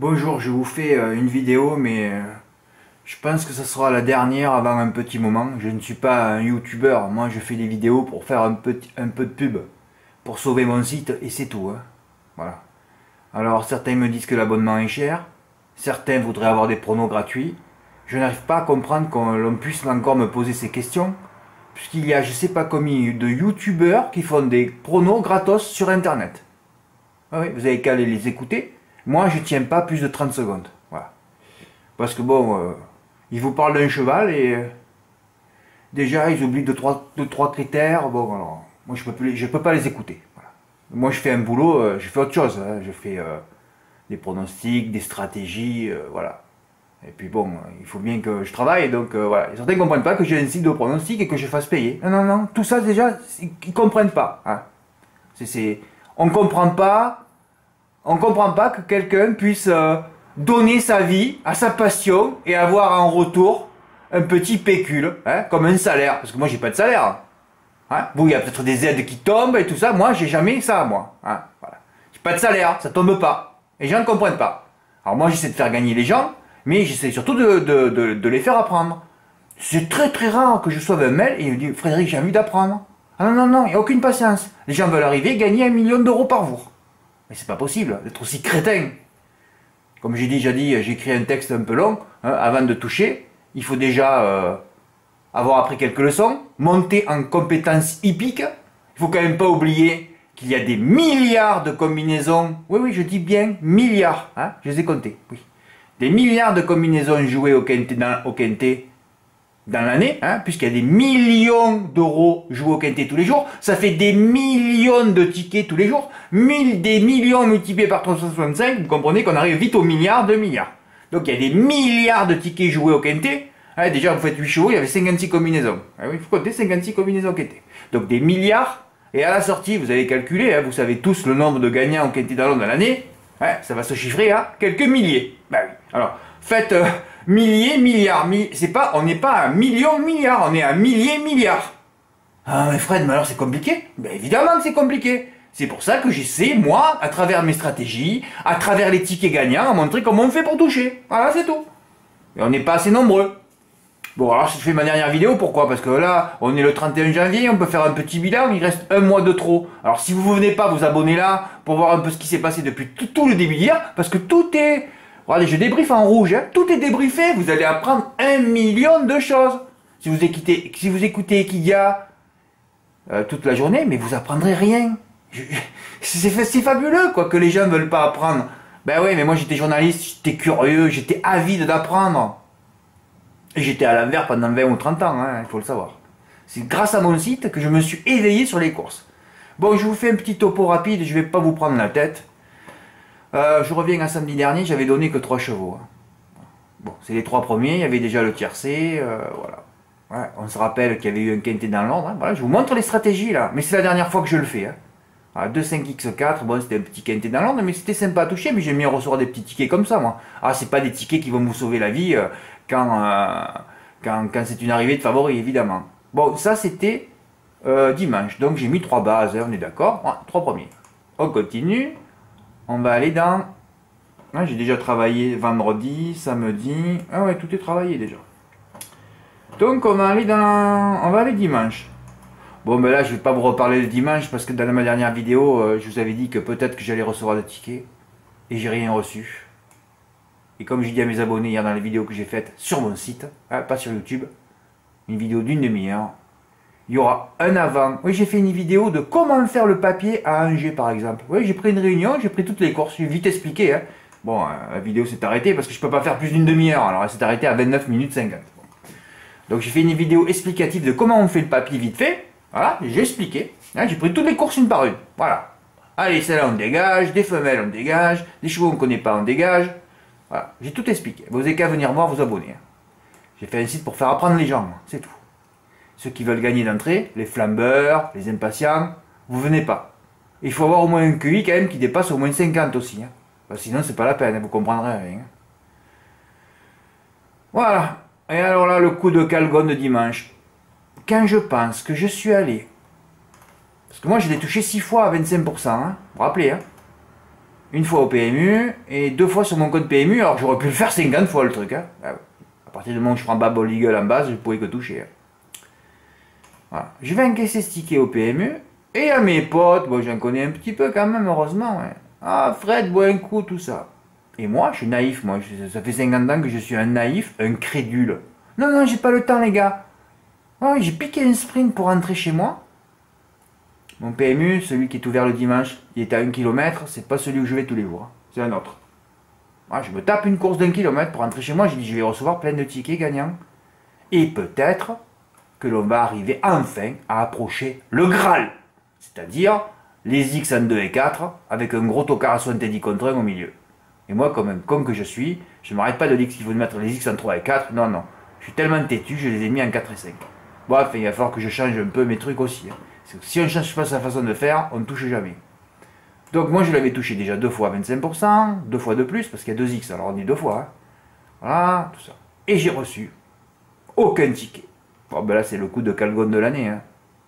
Bonjour, je vous fais une vidéo, mais je pense que ce sera la dernière avant un petit moment. Je ne suis pas un youtubeur, moi je fais des vidéos pour faire un peu de pub, pour sauver mon site et c'est tout, hein. Voilà. Alors certains me disent que l'abonnement est cher, certains voudraient avoir des pronos gratuits. Je n'arrive pas à comprendre qu'on l'on puisse encore me poser ces questions, puisqu'il y a je sais pas combien de youtubeurs qui font des pronos gratos sur internet. Ah oui, vous avez qu'à aller les écouter. Moi, je tiens pas plus de 30 secondes. Voilà. Parce que bon, ils vous parlent d'un cheval et déjà, ils oublient deux, trois critères. Bon, alors, moi, je peux pas les écouter. Voilà. Moi, je fais un boulot, je fais autre chose, hein. Je fais des pronostics, des stratégies, voilà. Et puis bon, il faut bien que je travaille, donc voilà. Certains ne comprennent pas que j'ai un site de pronostics et que je fasse payer. Non, non, non, tout ça, déjà, ils comprennent pas. Hein. On comprend pas. On ne comprend pas que quelqu'un puisse donner sa vie à sa passion et avoir en retour un petit pécule, hein, comme un salaire. Parce que moi, j'ai pas de salaire. Hein. Vous, il y a peut-être des aides qui tombent et tout ça. Moi, j'ai jamais ça, moi. Hein. Voilà. J'ai pas de salaire, ça tombe pas. Et les gens ne comprennent pas. Alors moi, j'essaie de faire gagner les gens, mais j'essaie surtout de les faire apprendre. C'est très très rare que je reçoive un mail et il me dit Frédéric, j'ai envie d'apprendre. Ah non, non, non, il n'y a aucune patience. Les gens veulent arriver et gagner 1 million d'euros par jour. Mais c'est pas possible d'être aussi crétin. Comme j'ai déjà dit, j'ai écrit un texte un peu long. Hein, avant de toucher, il faut déjà avoir appris quelques leçons, monter en compétences hippiques. Il faut quand même pas oublier qu'il y a des milliards de combinaisons. Oui, oui, je dis bien milliards. Hein, je les ai comptés. Oui. Des milliards de combinaisons jouées au quintet dans l'année, hein, puisqu'il y a des millions d'euros joués au quintet tous les jours, ça fait des millions de tickets tous les jours, des millions multipliés par 365, vous comprenez qu'on arrive vite aux milliards de milliards. Donc il y a des milliards de tickets joués au quintet, hein, déjà vous faites 8 chevaux, il y avait 56 combinaisons. Ah oui, il faut compter 56 combinaisons au quintet. Donc des milliards, et à la sortie, vous avez calculé, hein, vous savez tous le nombre de gagnants au quintet dans l'année, hein, ça va se chiffrer à quelques milliers. Bah oui. Alors, faites... milliers, milliards, c'est pas, on n'est pas à millions, milliards, on est à milliers, milliards. Ah mais Fred, mais alors c'est compliqué? Ben évidemment que c'est compliqué. C'est pour ça que j'essaie, moi, à travers mes stratégies, à travers les tickets gagnants, à montrer comment on fait pour toucher. Voilà, c'est tout. Et on n'est pas assez nombreux. Bon, alors je fais ma dernière vidéo, pourquoi? Parce que là, on est le 31 janvier, on peut faire un petit bilan, il reste un mois de trop. Alors si vous ne venez pas vous abonner là, pour voir un peu ce qui s'est passé depuis tout le début d'hier, parce que tout est... Regardez, je débriefe en rouge, hein. Tout est débriefé, vous allez apprendre 1 million de choses. Si vous écoutez Ekidia toute la journée, mais vous apprendrez rien. C'est fabuleux, quoi, que les gens ne veulent pas apprendre. Ben oui, mais moi j'étais journaliste, j'étais curieux, j'étais avide d'apprendre. Et j'étais à l'envers pendant 20 ou 30 ans, hein, il faut le savoir. C'est grâce à mon site que je me suis éveillé sur les courses. Bon, je vous fais un petit topo rapide, je ne vais pas vous prendre la tête. Je reviens à samedi dernier, j'avais donné que 3 chevaux. Hein. Bon, c'est les 3 premiers, il y avait déjà le tiercé, voilà. Ouais, on se rappelle qu'il y avait eu un quintet dans l'ordre. Hein. Voilà, je vous montre les stratégies là, mais c'est la dernière fois que je le fais. Hein. Voilà, 2-5-X4, bon c'était un petit quintet dans l'ordre, mais c'était sympa à toucher, mais j'aime bien recevoir des petits tickets comme ça moi. Ah, c'est pas des tickets qui vont vous sauver la vie quand c'est une arrivée de favoris, évidemment. Bon, ça c'était dimanche, donc j'ai mis 3 bases, hein, on est d'accord, ouais, 3 premiers. On continue. On va aller dans... Ah, j'ai déjà travaillé vendredi, samedi... Ah ouais, tout est travaillé déjà. Donc on va aller dans... On va aller dimanche. Bon, ben là, je vais pas vous reparler de dimanche parce que dans ma dernière vidéo, je vous avais dit que peut-être que j'allais recevoir des tickets. Et j'ai rien reçu. Et comme j'ai dit à mes abonnés hier dans les vidéos que j'ai faites sur mon site, hein, pas sur YouTube, une vidéo d'une demi-heure, il y aura un avant. Oui, j'ai fait une vidéo de comment faire le papier à Angers, par exemple. Oui, j'ai pris une réunion, j'ai pris toutes les courses, j'ai vite expliqué. Hein. Bon, la vidéo s'est arrêtée parce que je ne peux pas faire plus d'une demi-heure. Alors, elle s'est arrêtée à 29 minutes 50. Bon. Donc, j'ai fait une vidéo explicative de comment on fait le papier vite fait. Voilà, j'ai expliqué. Hein, j'ai pris toutes les courses une par une. Voilà. Allez, celle-là, on dégage. Des femelles, on dégage. Des chevaux, on ne connaît pas, on dégage. Voilà, j'ai tout expliqué. Vous n'avez qu'à venir voir, vous abonner. Hein. J'ai fait un site pour faire apprendre les gens, c'est tout. Ceux qui veulent gagner d'entrée, les flambeurs, les impatients, vous venez pas. Il faut avoir au moins un QI quand même qui dépasse au moins 50 aussi. Hein. Parce que sinon, c'est pas la peine, vous comprendrez rien. Voilà. Et alors là, le coup de Calgon de dimanche. Quand je pense que je suis allé... Parce que moi, je l'ai touché 6 fois à 25%. Hein, vous vous rappelez, hein. une fois au PMU et 2 fois sur mon compte PMU, alors j'aurais pu le faire 50 fois le truc. Hein. Ah ouais. À partir du moment où je prends Bubble Eagle en base, je ne pouvais que toucher. Hein. Voilà. Je vais encaisser ce ticket au PMU et à mes potes, bon, j'en connais un petit peu quand même, heureusement. Ouais. Ah, Fred, bois un coup, tout ça. Et moi, je suis naïf, moi. Ça fait 50 ans que je suis un naïf, un crédule. Non, non, j'ai pas le temps, les gars. Oh, j'ai piqué un sprint pour rentrer chez moi. Mon PMU, celui qui est ouvert le dimanche, il est à 1 km, c'est pas celui où je vais tous les jours. C'est un autre. Moi, je me tape une course d'1 km pour rentrer chez moi, j'ai dit je vais recevoir plein de tickets gagnants. Et peut-être que l'on va arriver enfin à approcher le Graal. C'est-à-dire les X en 2 et 4 avec un gros tocard à 70 contre 1 au milieu. Et moi, comme un con que je suis, je ne m'arrête pas de dire qu'il faut mettre les X en 3 et 4. Non, non. Je suis tellement têtu, je les ai mis en 4 et 5. Bon, enfin, il va falloir que je change un peu mes trucs aussi. Hein. Si on ne change pas sa façon de faire, on ne touche jamais. Donc moi, je l'avais touché déjà 2 fois à 25%, 2 fois de plus, parce qu'il y a 2 X, alors on dit 2 fois. Hein. Voilà, tout ça. Et j'ai reçu aucun ticket. Bon, ben là, c'est le coup de Calgon de l'année. Hein.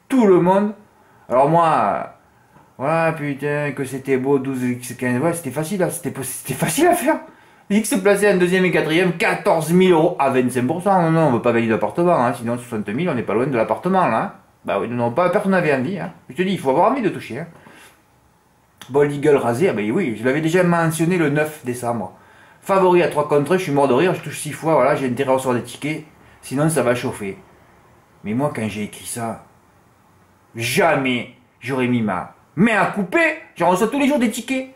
Tout le monde. Alors moi... Ouais, putain, que c'était beau, 12x15. Ouais, c'était facile, hein, c'était facile à faire. X placé en deuxième et quatrième, 14 000 euros à 25%. Non, non, on veut pas gagner d'appartement, hein, sinon 60 000, on n'est pas loin de l'appartement, là. Hein. Bah oui, non, pas, personne n'avait envie. Hein. Je te dis, il faut avoir envie de toucher. Hein. Ball Eagle rasé, ah ben oui, je l'avais déjà mentionné le 9 décembre. Favori à 3 contre 1, je suis mort de rire, je touche 6 fois, voilà, j'ai intérêt à recevoir des tickets, sinon ça va chauffer. Mais moi, quand j'ai écrit ça, jamais j'aurais mis ma main à couper, j'en reçois tous les jours des tickets.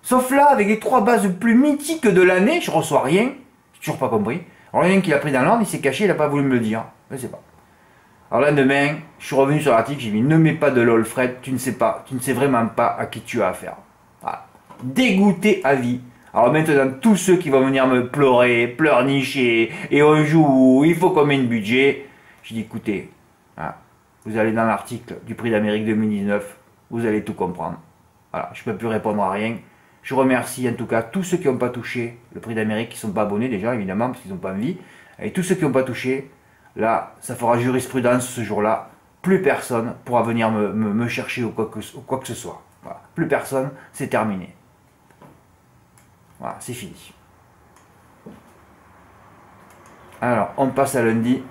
Sauf là, avec les 3 bases plus mythiques de l'année, je reçois rien. J'ai toujours pas compris. Alors, il y en a un qui l'a pris dans l'ordre, il s'est caché, il n'a pas voulu me le dire. Je sais pas. Alors, lendemain, je suis revenu sur l'article, j'ai mis ne mets pas de lol, Fred, tu ne sais vraiment pas à qui tu as affaire. Voilà. Dégoûté à vie. Alors maintenant, tous ceux qui vont venir me pleurer, pleurnicher, et on joue, il faut combien de budget. Je dis écoutez, hein, vous allez dans l'article du prix d'Amérique 2019, vous allez tout comprendre. Voilà, je ne peux plus répondre à rien. Je remercie en tout cas tous ceux qui n'ont pas touché le prix d'Amérique, qui ne sont pas abonnés déjà, évidemment, parce qu'ils n'ont pas envie. Et tous ceux qui n'ont pas touché, là, ça fera jurisprudence ce jour-là. Plus personne pourra venir me chercher ou quoi que ce soit. Voilà. Plus personne, c'est terminé. Voilà, c'est fini. Alors, on passe à lundi.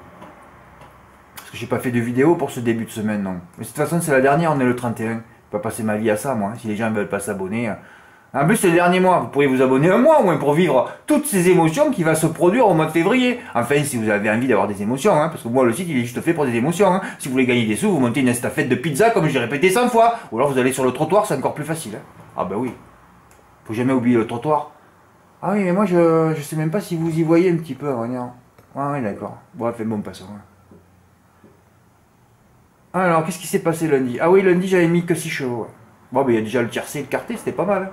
Parce que j'ai pas fait de vidéo pour ce début de semaine, non. Mais de toute façon, c'est la dernière, on est le 31. Je ne vais pas passer ma vie à ça, moi. Si les gens ne veulent pas s'abonner. En plus, c'est le dernier mois. Vous pourriez vous abonner un mois au moins pour vivre toutes ces émotions qui vont se produire au mois de février. Enfin, si vous avez envie d'avoir des émotions, hein, parce que moi, le site, il est juste fait pour des émotions. Hein. Si vous voulez gagner des sous, vous montez une estafette de pizza, comme j'ai répété 100 fois. Ou alors, vous allez sur le trottoir, c'est encore plus facile. Hein. Ah ben oui. Faut jamais oublier le trottoir. Ah oui, mais moi, je sais même pas si vous y voyez un petit peu, regarde. Ah oui, d'accord. Bon, fait bon, passons. Hein. Alors, qu'est-ce qui s'est passé lundi? Ah oui, lundi, j'avais mis que 6 chevaux. Ouais. Bon, ben, il y a déjà le tiercé et le quarté, c'était pas mal. Hein.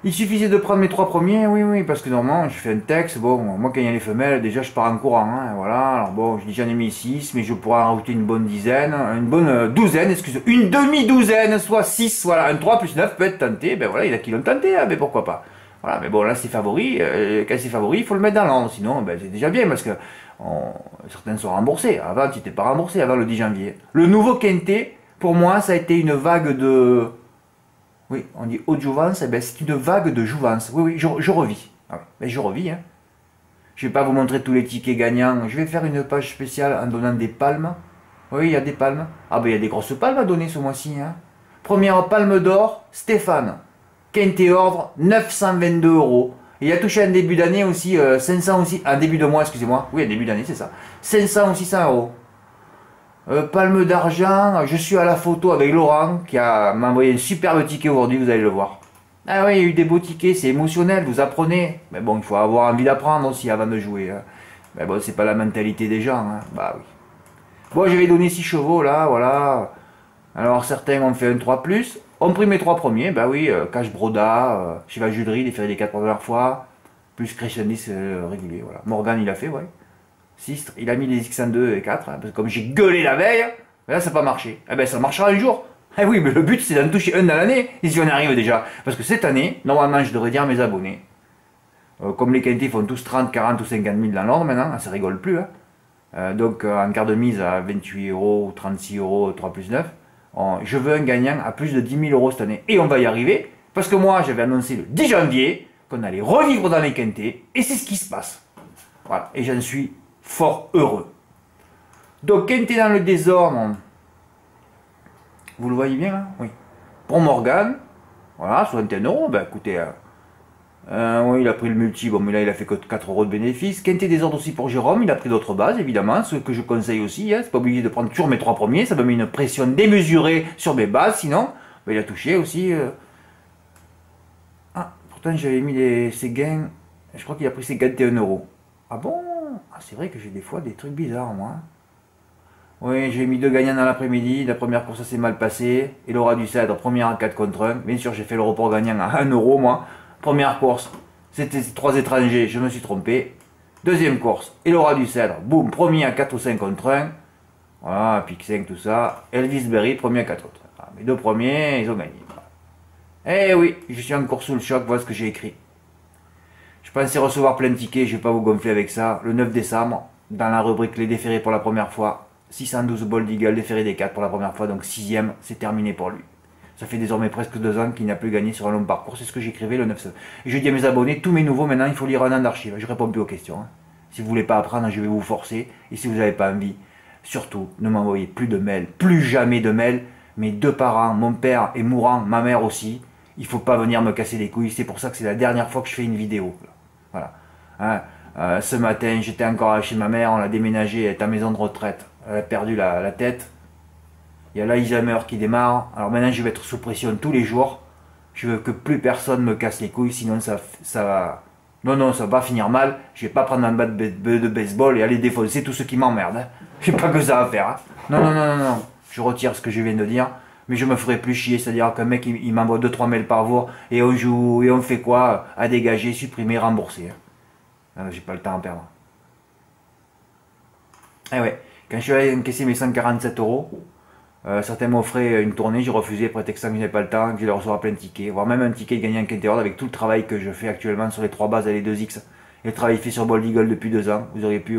Il suffisait de prendre mes 3 premiers, oui, parce que normalement, je fais un texte, bon, moi, quand il y a les femelles, déjà, je pars en courant, hein, voilà. Alors bon, je dis, j'en ai mis 6, mais je pourrais en rajouter une bonne dizaine, une bonne douzaine, excusez, une demi-douzaine, soit 6, voilà, un 3 plus 9 peut être tenté, ben voilà, il y en a qui l'ont tenté, hein, mais pourquoi pas. Voilà, mais bon, là, c'est favori, quand c'est favori, il faut le mettre dans l'ordre, sinon, ben, c'est déjà bien, parce que certains sont remboursés. Avant, tu n'étais pas remboursé, avant le 10 janvier. Le nouveau quintet, pour moi, ça a été une vague de... Oui, on dit haute jouvence, eh ben, c'est une vague de jouvence. Oui, je revis. Ah oui, ben, je revis. Hein. Je ne vais pas vous montrer tous les tickets gagnants. Je vais faire une page spéciale en donnant des palmes. Oui, il y a des palmes. Ah ben, il y a des grosses palmes à donner ce mois-ci. Hein. Première palme d'or, Stéphane. Quintet ordre, 922 €. Il a touché en début d'année aussi, 500 aussi, en début de mois, excusez-moi. Oui, en début d'année, c'est ça. 500 ou 600 €. Palme d'argent, je suis à la photo avec Laurent qui m'a envoyé un superbe ticket aujourd'hui, vous allez le voir. Ah oui, il y a eu des beaux tickets, c'est émotionnel, vous apprenez. Mais bon, il faut avoir envie d'apprendre aussi avant de jouer. Hein. Mais bon, c'est pas la mentalité des gens. Hein. Bah oui. Bon, je vais donner 6 chevaux là, voilà. Alors certains ont fait un 3+, ont pris mes 3 premiers, bah oui, Cash Broda, Cheval Juderie, il fait les 4 premières fois, plus Crescendis régulier, voilà. Morgan il a fait, ouais. Sistre, il a mis les X en 2 et 4, hein, parce que comme j'ai gueulé la veille, là ça n'a pas marché. Eh ben ça marchera un jour. Eh oui, mais le but c'est d'en toucher un dans l'année, et si on y arrive déjà. Parce que cette année, normalement je devrais dire à mes abonnés, comme les quintés font tous 30, 40 ou 50 000 dans l'ordre maintenant, ça rigole plus. Hein. Donc en quart de mise à 28 € ou 36 €, 3+9, je veux un gagnant à plus de 10 000 € cette année. Et on va y arriver, Parce que moi, j'avais annoncé le 10 janvier qu'on allait revivre dans les quintés, et c'est ce qui se passe. Voilà, et j'en suis fort heureux. Donc, quinté dans le désordre, vous le voyez bien, là? Oui. Pour Morgan, voilà, 61 euros, ben écoutez, oui, il a pris le multi, bon, mais là, il a fait que 4 euros de bénéfice. Quinté désordre aussi pour Jérôme, il a pris d'autres bases, évidemment, ce que je conseille aussi, hein, c'est pas obligé de prendre toujours mes 3 premiers, ça me met une pression démesurée sur mes bases, sinon, ben, il a touché aussi. Ah, pourtant, j'avais mis ses gains, je crois qu'il a pris ses 41 euros. Ah bon? Ah, c'est vrai que j'ai des fois des trucs bizarres, moi. Oui, j'ai mis 2 gagnants dans l'après-midi. La première course s'est mal passée. Et Laura du Cèdre, première à 4 contre 1. Bien sûr, j'ai fait le report gagnant à 1 euro, moi. Première course, c'était 3 étrangers, je me suis trompé. Deuxième course, Elora du Cèdre, boum, premier à 4 ou 5 contre 1. Voilà, pique 5, tout ça. Elvis Berry, premier à 4 contre 1. Voilà, mes 2 premiers, ils ont gagné. Voilà. Eh oui, je suis encore sous le choc, voilà ce que j'ai écrit. Je pensais recevoir plein de tickets, je vais pas vous gonfler avec ça. Le 9 décembre, dans la rubrique Les déférés pour la première fois, 612 Bold Eagle, déféré des 4 pour la première fois, donc 6ème, c'est terminé pour lui. Ça fait désormais presque 2 ans qu'il n'a plus gagné sur un long parcours, c'est ce que j'écrivais le 9 septembre. Et je dis à mes abonnés, tous mes nouveaux maintenant, il faut lire un an d'archives. Je réponds plus aux questions. Hein. Si vous voulez pas apprendre, je vais vous forcer. Et si vous n'avez pas envie, surtout, ne m'envoyez plus de mails, plus jamais de mails. Mes 2 parents, mon père est mourant, ma mère aussi. Il faut pas venir me casser les couilles. C'est pour ça que c'est la dernière fois que je fais une vidéo. Voilà. Hein, ce matin, j'étais encore chez ma mère, on l'a déménagée, elle est à maison de retraite. Elle a perdu la tête. Il y a l'Alzheimer qui démarre. Alors maintenant, je vais être sous pression tous les jours. Je veux que plus personne me casse les couilles, sinon ça va... Non, ça va finir mal. Je vais pas prendre un bat de baseball et aller défoncer tous ceux qui m'emmerdent. Hein. J'ai pas que ça à faire. Hein. Non. Je retire ce que je viens de dire. Mais je me ferai plus chier. C'est-à-dire qu'un mec, il m'envoie 2-3 mails par jour. Et on joue, et on fait quoi? À dégager, supprimer, rembourser. Hein. J'ai pas le temps à perdre. Eh ouais. Quand je suis allé encaisser mes 147 euros... certains m'offraient une tournée, j'ai refusé prétextant que je n'avais pas le temps, que je leur recevoir plein de tickets, voire même un ticket de gagner un quinté avec tout le travail que je fais actuellement sur les 3 bases et les 2X. Et le travail fait sur Bold Eagle depuis 2 ans, vous auriez pu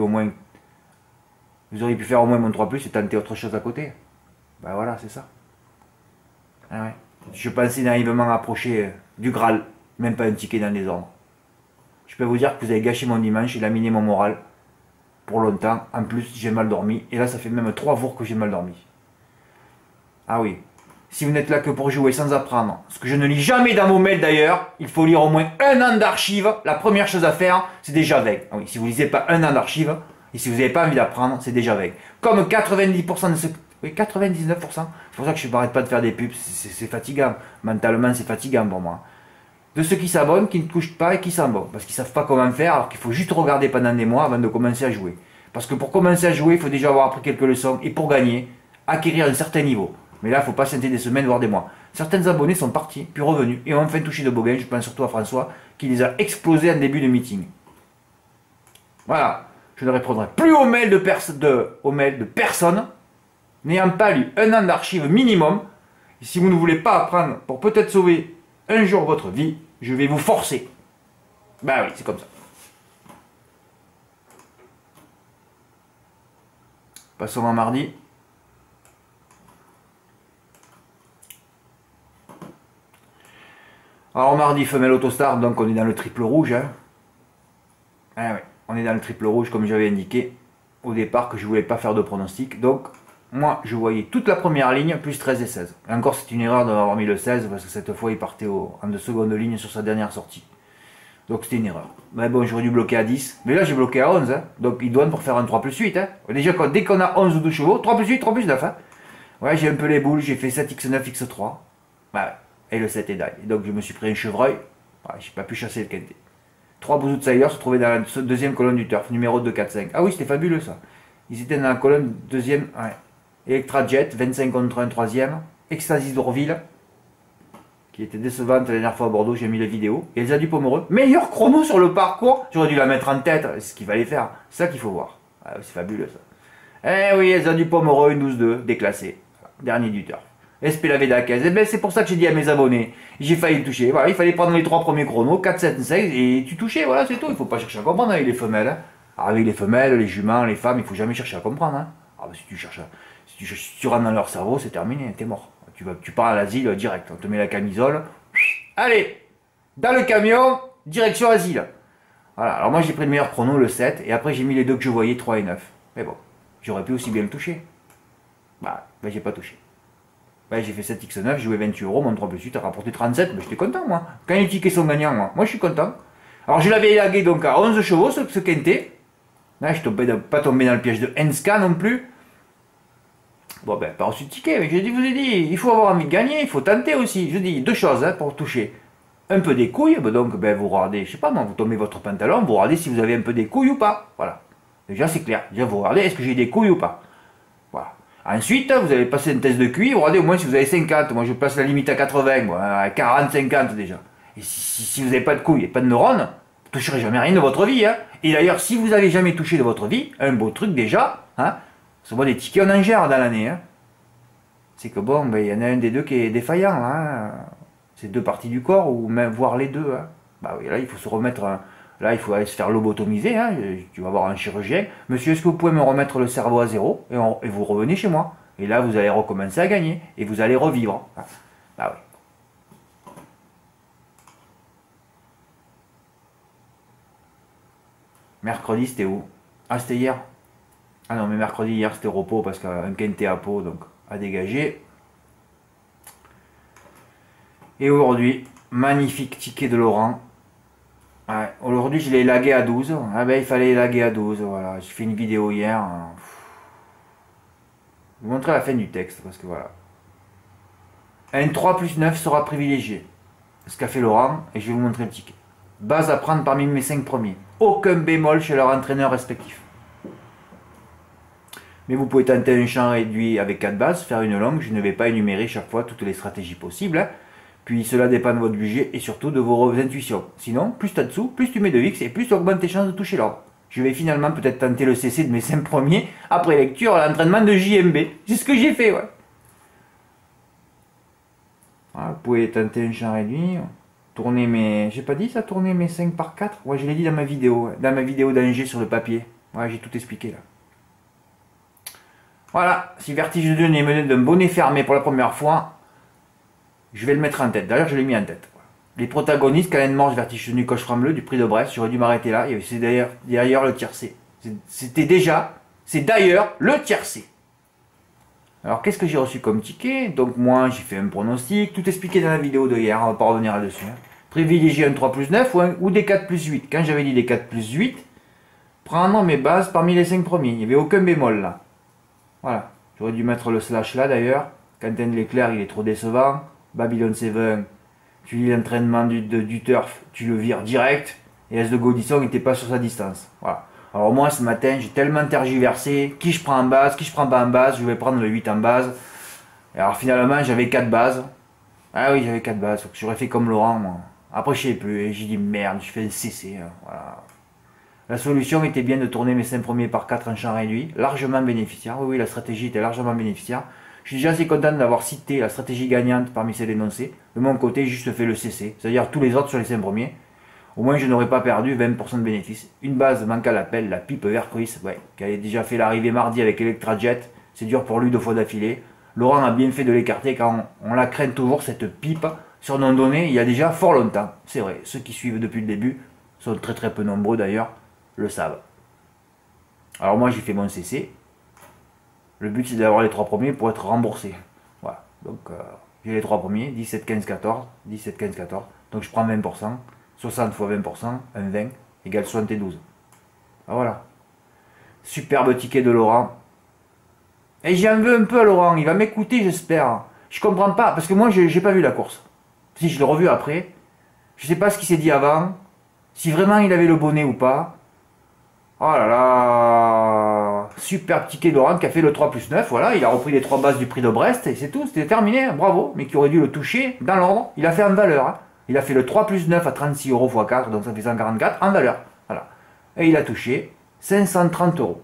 faire au moins mon 3+, et tenter autre chose à côté. Ben voilà, c'est ça. Ah ouais. Je pensais naïvement approcher du Graal, même pas un ticket dans les ordres. Je peux vous dire que vous avez gâché mon dimanche, il a miné mon moral pour longtemps. En plus, j'ai mal dormi, et là ça fait même 3 jours que j'ai mal dormi. Ah oui, si vous n'êtes là que pour jouer sans apprendre, ce que je ne lis jamais dans vos mails d'ailleurs, il faut lire au moins 1 an d'archives. La première chose à faire, c'est déjà avec. Ah oui, si vous ne lisez pas 1 an d'archives, et si vous n'avez pas envie d'apprendre, c'est déjà avec. Comme 90% de ceux... Oui, 99%. C'est pour ça que je ne m'arrête pas de faire des pubs, c'est fatigant. Mentalement, c'est fatigant pour moi. De ceux qui s'abonnent, qui ne touchent pas et qui s'en vont. Parce qu'ils ne savent pas comment faire, alors qu'il faut juste regarder pendant des mois avant de commencer à jouer. Parce que pour commencer à jouer, il faut déjà avoir appris quelques leçons. Et pour gagner, acquérir un certain niveau. Mais là, il ne faut patienter des semaines, voire des mois. Certains abonnés sont partis, puis revenus, et ont enfin touché de beaux gains. Je pense surtout à François, qui les a explosés en début de meeting. Voilà. Je ne répondrai plus aux mails de personne, n'ayant pas lu 1 an d'archives minimum. Et si vous ne voulez pas apprendre pour peut-être sauver un jour votre vie, je vais vous forcer. Bah oui, c'est comme ça. Passons à mardi. Alors mardi, femelle autostar, donc on est dans le triple rouge. Hein. Ah ouais, on est dans le triple rouge comme j'avais indiqué au départ que je voulais pas faire de pronostic. Donc moi je voyais toute la première ligne plus 13 et 16. Et encore c'est une erreur d'avoir mis le 16 parce que cette fois il partait en de seconde ligne sur sa dernière sortie. Donc c'était une erreur. Mais bon, j'aurais dû bloquer à 10. Mais là j'ai bloqué à 11. Hein. Donc il donne pour faire un 3+8. Hein. Déjà dès qu'on a 11 ou 12 chevaux, 3+8, 3+9. Hein. Ouais, j'ai un peu les boules, j'ai fait 7x9, x3. Bah, et le 7 est die. Et donc je me suis pris un chevreuil. Ouais, j'ai pas pu chasser le quintet. 3 Bouzou de Sailor se trouvaient dans la deuxième colonne du turf, numéro 2, 4, 5. Ah oui, c'était fabuleux ça. Ils étaient dans la colonne deuxième. Ouais. Electra Jet, 25 contre 1, troisième. Ecstasy d'Orville, qui était décevante la dernière fois à Bordeaux, j'ai mis les vidéos. Et Elsa du Pomereux, meilleur chrono sur le parcours. J'aurais dû la mettre en tête, c'est ce qu'il fallait faire. C'est ça qu'il faut voir. Ah, c'est fabuleux ça. Eh oui, Elsa du Pomereux, une 12-2, déclassée. Dernier du turf. SP la Veda 15. Et ben c'est pour ça que j'ai dit à mes abonnés, j'ai failli le toucher. Voilà, il fallait prendre les 3 premiers chronos, 4, 7, 16, et tu touchais, voilà, c'est tout. Il faut pas chercher à comprendre avec les femelles. Hein. Alors, avec les femelles, les juments, les femmes, il faut jamais chercher à comprendre. Hein. Alors, si tu rentres dans leur cerveau, c'est terminé, t'es mort. Tu pars à l'asile direct. On te met la camisole, allez, dans le camion, direction asile. Voilà, alors moi j'ai pris le meilleur chrono, le 7, et après j'ai mis les deux que je voyais, 3 et 9. Mais bon, j'aurais pu aussi bien le toucher. Bah, j'ai pas touché. Bah, j'ai fait 7x9, j'ai joué 28 euros, mon 3 plus 8 a rapporté 37, mais j'étais content moi. Quand les tickets sont gagnants, moi je suis content. Alors je l'avais élagué donc à 11 chevaux, ce quintet. Là, je ne pas tombé dans le piège de Enska non plus. Bon, ben, pas reçu de ticket, mais je vous ai dit, il faut avoir envie de gagner, il faut tenter aussi. Je dis deux choses hein, pour toucher. Un peu des couilles, donc ben, vous regardez, je sais pas moi, vous tombez votre pantalon, vous regardez si vous avez un peu des couilles ou pas. Voilà. Déjà, c'est clair. Déjà, vous regardez, est-ce que j'ai des couilles ou pas. Voilà. Ensuite, vous allez passer un test de QI, vous regardez au moins si vous avez 50. Moi, je place la limite à 80, moi, à 40, 50 déjà. Et si vous n'avez pas de couilles et pas de neurones, vous ne toucherez jamais rien de votre vie. Hein. Et d'ailleurs, si vous n'avez jamais touché de votre vie, un beau truc déjà, hein, c'est bon, des tickets, on en gère dans l'année. Hein. C'est que bon, ben, y en a un des deux qui est défaillant. Hein. C'est deux parties du corps, ou même voire les deux. Hein. Bah oui, là, il faut se remettre. Là, il faut aller se faire lobotomiser. Hein. Tu vas voir un chirurgien. Monsieur, est-ce que vous pouvez me remettre le cerveau à zéro et vous revenez chez moi. Et là, vous allez recommencer à gagner. Et vous allez revivre. Bah oui. Mercredi, c'était où? Ah, c'était hier. Ah non, mais mercredi, hier, c'était repos parce qu'un quintet à Pau, donc à dégager. Et aujourd'hui, magnifique ticket de Laurent. Ouais, aujourd'hui, je l'ai élagué à 12. Ah ben, il fallait élaguer à 12. Voilà, j'ai fait une vidéo hier. Je vais vous montrer la fin du texte parce que voilà. Un 3 plus 9 sera privilégié. Ce qu'a fait Laurent, et je vais vous montrer le ticket. Base à prendre parmi mes 5 premiers. Aucun bémol chez leur entraîneur respectif. Mais vous pouvez tenter un champ réduit avec 4 bases, faire une longue. Je ne vais pas énumérer chaque fois toutes les stratégies possibles. Hein. Puis cela dépend de votre budget et surtout de vos intuitions. Sinon, plus tu as de sous, plus tu mets de X et plus tu augmentes tes chances de toucher l'ordre. Je vais finalement peut-être tenter le CC de mes 5 premiers après lecture à l'entraînement de JMB. C'est ce que j'ai fait, ouais. Voilà, vous pouvez tenter un champ réduit. Tourner mes... J'ai pas dit ça, tourner mes 5 par 4. Ouais, je l'ai dit dans ma vidéo. Dans ma vidéo d'Angers sur le papier. Ouais, j'ai tout expliqué là. Voilà, si Vertige de Denis me donne d'un bonnet fermé pour la première fois, je vais le mettre en tête. D'ailleurs, je l'ai mis en tête. Les protagonistes, Calen Morse, Vertige de Denis, Coche Bleu du prix de Brest, j'aurais dû m'arrêter là. C'est d'ailleurs le tiercé. C'est d'ailleurs le tiercé. Alors, qu'est-ce que j'ai reçu comme ticket? Donc, moi, j'ai fait un pronostic, tout expliqué dans la vidéo de hier, on va pas revenir là-dessus. Hein. Privilégier un 3 plus 9 ou des 4 plus 8. Quand j'avais dit des 4 plus 8, prendre mes bases parmi les 5 premiers. Il n'y avait aucun bémol là. Voilà. J'aurais dû mettre le slash là d'ailleurs. Quentin Leclerc, il est trop décevant. Babylon 7, tu lis l'entraînement du turf, tu le vires direct. Et S de Gaudisson n'était pas sur sa distance. Voilà. Alors moi ce matin, j'ai tellement tergiversé. Qui je prends en base, qui je prends pas en base. Je vais prendre le 8 en base. Et alors finalement, j'avais 4 bases. Ah oui, j'avais 4 bases. J'aurais fait comme Laurent, moi. Après, je sais plus. Et j'ai dit merde, je fais un CC. Hein. Voilà. La solution était bien de tourner mes 5 premiers par 4 en champ réduit, largement bénéficiaire. Oui, la stratégie était largement bénéficiaire. Je suis déjà assez content d'avoir cité la stratégie gagnante parmi celles énoncées. De mon côté, j'ai juste fait le CC, c'est-à-dire tous les autres sur les 5 premiers. Au moins, je n'aurais pas perdu 20% de bénéfice. Une base manque à l'appel, la pipe Vercruis, ouais, qui avait déjà fait l'arrivée mardi avec Electrajet. C'est dur pour lui 2 fois d'affilée. Laurent a bien fait de l'écarter car on la craint toujours, cette pipe, surnom donné il y a déjà fort longtemps. C'est vrai, ceux qui suivent depuis le début sont très très peu nombreux d'ailleurs. Le savent. Alors moi j'ai fait mon CC. Le but c'est d'avoir les 3 premiers pour être remboursé. Voilà. Donc j'ai les 3 premiers, 17, 15, 14, 17, 15, 14. Donc je prends 20%, 60 fois 20%, un 20 égale 72. Ah, voilà. Superbe ticket de Laurent. Et j'en veux un peu à Laurent, il va m'écouter j'espère. Je comprends pas, parce que moi j'ai pas vu la course. Si je l'ai revu après, je sais pas ce qu'il s'est dit avant, si vraiment il avait le bonnet ou pas. Oh là là, super ticket d'Oran qui a fait le 3 plus 9, voilà, il a repris les 3 bases du prix de Brest et c'est tout, c'était terminé, bravo, mais qui aurait dû le toucher dans l'ordre, il a fait en valeur, hein. Il a fait le 3 plus 9 à 36 euros x 4, donc ça fait 144 en valeur, voilà, et il a touché 530 euros.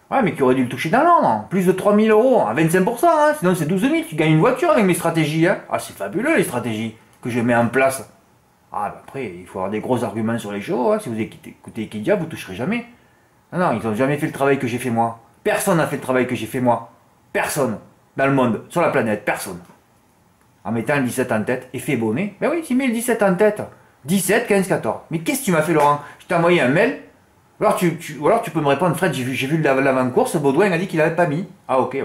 Ouais, mais qui aurait dû le toucher dans l'ordre, plus de 3000 euros, à 25%, hein. Sinon c'est 12 000, tu gagnes une voiture avec mes stratégies, hein. Ah, c'est fabuleux les stratégies que je mets en place. Ah, bah après, il faut avoir des gros arguments sur les chevaux. Hein. Si vous écoutez Equidia, vous ne toucherez jamais. Non, non, ils n'ont jamais fait le travail que j'ai fait moi. Personne n'a fait le travail que j'ai fait moi. Personne. Dans le monde, sur la planète, personne. en mettant le 17 en tête, effet bonnet. Ben oui, tu mets le 17 en tête. 17, 15, 14. Mais qu'est-ce que tu m'as fait, Laurent? Je t'ai envoyé un mail. Ou alors tu peux me répondre, Fred, j'ai vu l'avant-course, Baudouin a dit qu'il avait pas mis. Ah ok,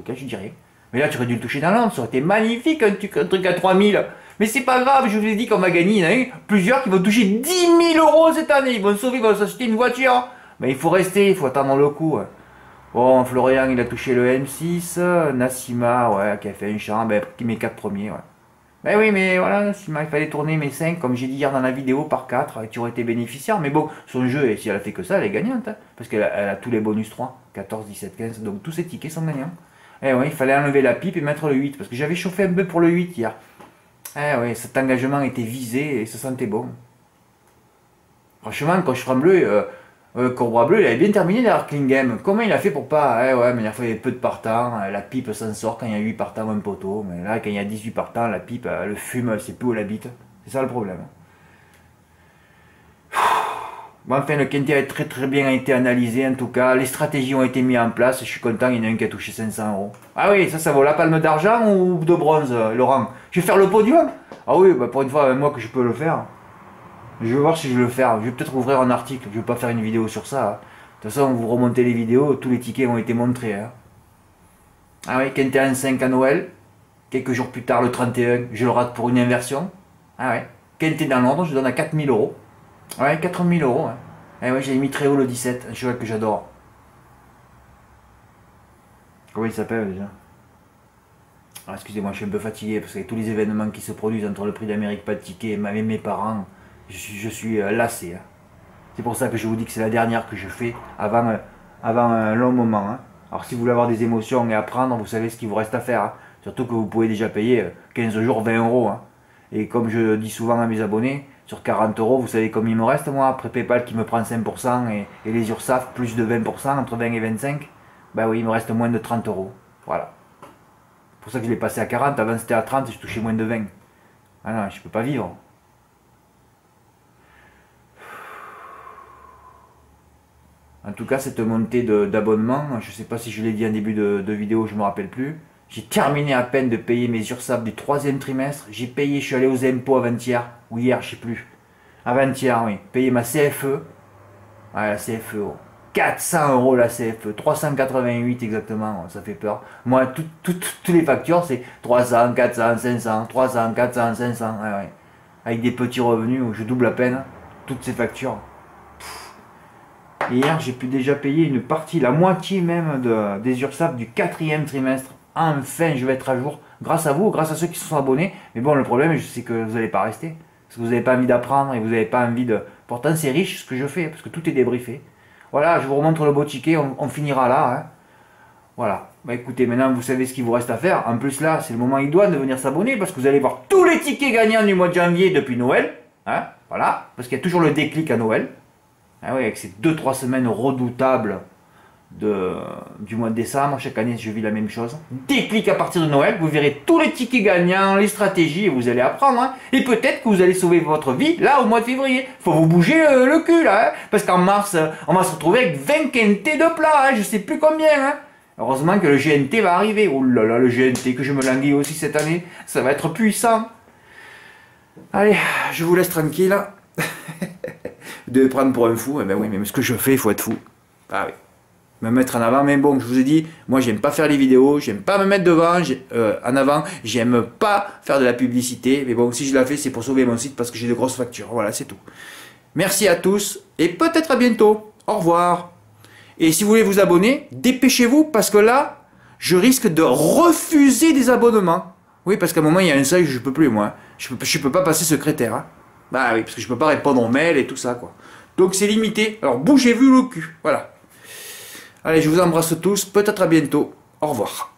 je dis rien. Mais là, tu aurais dû le toucher dans l'ordre, ça aurait été magnifique, un truc à 3000. Mais c'est pas grave, je vous ai dit qu'on va gagner. Il y en a plusieurs qui vont toucher 10 000 euros cette année. Ils vont sauver, ils vont s'acheter une voiture. Mais il faut rester, il faut attendre le coup. Bon, Florian, il a touché le M6. Nassima, ouais, qui a fait un champ, ben, qui met 4 premiers, ouais. Ben oui, mais voilà, Nassima, il fallait tourner mes 5, comme j'ai dit hier dans la vidéo, par 4. Tu aurais été bénéficiaire. Mais bon, son jeu, et si elle a fait que ça, elle est gagnante. Hein, parce qu'elle a tous les bonus 3. 14, 17, 15. Donc tous ses tickets sont gagnants. Eh oui, il fallait enlever la pipe et mettre le 8. Parce que j'avais chauffé un peu pour le 8 hier. Eh oui, cet engagement était visé et ça sentait bon. Franchement, Cochran Bleu, Cobra Bleu, il avait bien terminé derrière Klingem. Comment il a fait pour pas... Eh ouais, mais il a fait peu de partants. La pipe s'en sort quand il y a 8 partants un poteau. Mais là, quand il y a 18 partants, la pipe, le fume, elle sait plus où elle habite. C'est ça le problème. Bon, enfin, le Quintet a très bien été analysé en tout cas. Les stratégies ont été mises en place. Je suis content, il y en a un qui a touché 500 euros. Ah oui, ça vaut la palme d'argent ou de bronze, Laurent? Je vais faire le podium? Ah oui, bah pour une fois, moi que je peux le faire. Je vais voir si je vais le faire. Je vais peut-être ouvrir un article. Je vais pas faire une vidéo sur ça. Hein. De toute façon, vous remontez les vidéos, tous les tickets ont été montrés. Hein. Ah oui, Quintet 1,5 à Noël. Quelques jours plus tard, le 31, je le rate pour une inversion. Ah ouais. Quintet dans l'ordre, je donne à 4000 euros. Ouais, 4000 euros. Hein. Eh ouais, j'ai mis très haut le 17, un cheval que j'adore. Comment il s'appelle déjà? Ah, excusez-moi, je suis un peu fatigué parce qu'avec tous les événements qui se produisent entre le prix d'Amérique, pas de ticket, et mes parents, je suis lassé. Hein. C'est pour ça que je vous dis que c'est la dernière que je fais avant un long moment. Hein. Alors si vous voulez avoir des émotions et apprendre, vous savez ce qu'il vous reste à faire. Hein. Surtout que vous pouvez déjà payer 15 jours 20 euros. Hein. Et comme je dis souvent à mes abonnés, sur 40 euros, vous savez combien il me reste moi, après PayPal qui me prend 5% et les URSAF plus de 20%, entre 20 et 25, ben oui, il me reste moins de 30 euros. Voilà. C'est pour ça que je l'ai passé à 40, avant c'était à 30 et je touchais moins de 20. Ah non, je peux pas vivre. En tout cas, cette montée d'abonnement, je ne sais pas si je l'ai dit en début de vidéo, je ne me rappelle plus. J'ai terminé à peine de payer mes URSAF du 3e trimestre. J'ai payé, je suis allé aux impôts avant-hier, ou hier, je ne sais plus. Avant-hier, oui. Payer ma CFE. Ouais, la CFE. Oh. 400 euros la CFE. 388 exactement, ça fait peur. Moi, toutes les factures, c'est 300, 400, 500, 300, 400, 500. Ouais, ouais. Avec des petits revenus où je double à peine toutes ces factures. Et hier, j'ai pu déjà payer une partie, la moitié même des URSAF du 4e trimestre. Enfin, je vais être à jour. Grâce à vous, grâce à ceux qui se sont abonnés. Mais bon, le problème, je sais que vous n'allez pas rester. Parce que vous n'avez pas envie d'apprendre et vous n'avez pas envie de... Pourtant, c'est riche ce que je fais, parce que tout est débriefé. Voilà, je vous remontre le beau ticket, on finira là. Hein. Voilà. Bah écoutez, maintenant, vous savez ce qu'il vous reste à faire. En plus, là, c'est le moment idoine de venir s'abonner, parce que vous allez voir tous les tickets gagnants du mois de janvier depuis Noël. Hein. Voilà. Parce qu'il y a toujours le déclic à Noël. Ah oui, avec ces 2-3 semaines redoutables du mois de décembre, chaque année je vis la même chose. Déclic à partir de Noël, vous verrez tous les tickets gagnants, les stratégies, et vous allez apprendre. Hein. Et peut-être que vous allez sauver votre vie là au mois de février. Faut vous bouger le cul là, hein, parce qu'en mars, on va se retrouver avec 20 quintés de plat, hein, je sais plus combien. Hein. Heureusement que le GNT va arriver. Oh là là, le GNT que je me languis aussi cette année, ça va être puissant. Allez, je vous laisse tranquille. Vous devez prendre pour un fou, eh ben oui, mais ce que je fais, il faut être fou. Ah oui. Me mettre en avant, mais bon, je vous ai dit, moi j'aime pas faire les vidéos, j'aime pas me mettre devant, en avant, j'aime pas faire de la publicité, mais bon, si je la fais, c'est pour sauver mon site parce que j'ai de grosses factures, voilà, c'est tout. Merci à tous, et peut-être à bientôt, au revoir. Et si vous voulez vous abonner, dépêchez-vous, parce que là, je risque de refuser des abonnements. Oui, parce qu'à un moment, il y a un seuil, je peux plus, moi. Je peux pas passer secrétaire, hein. Bah oui, parce que je peux pas répondre aux mails et tout ça, quoi. Donc c'est limité. Alors bougez-vous le cul. Voilà. Allez, je vous embrasse tous. Peut-être à bientôt. Au revoir.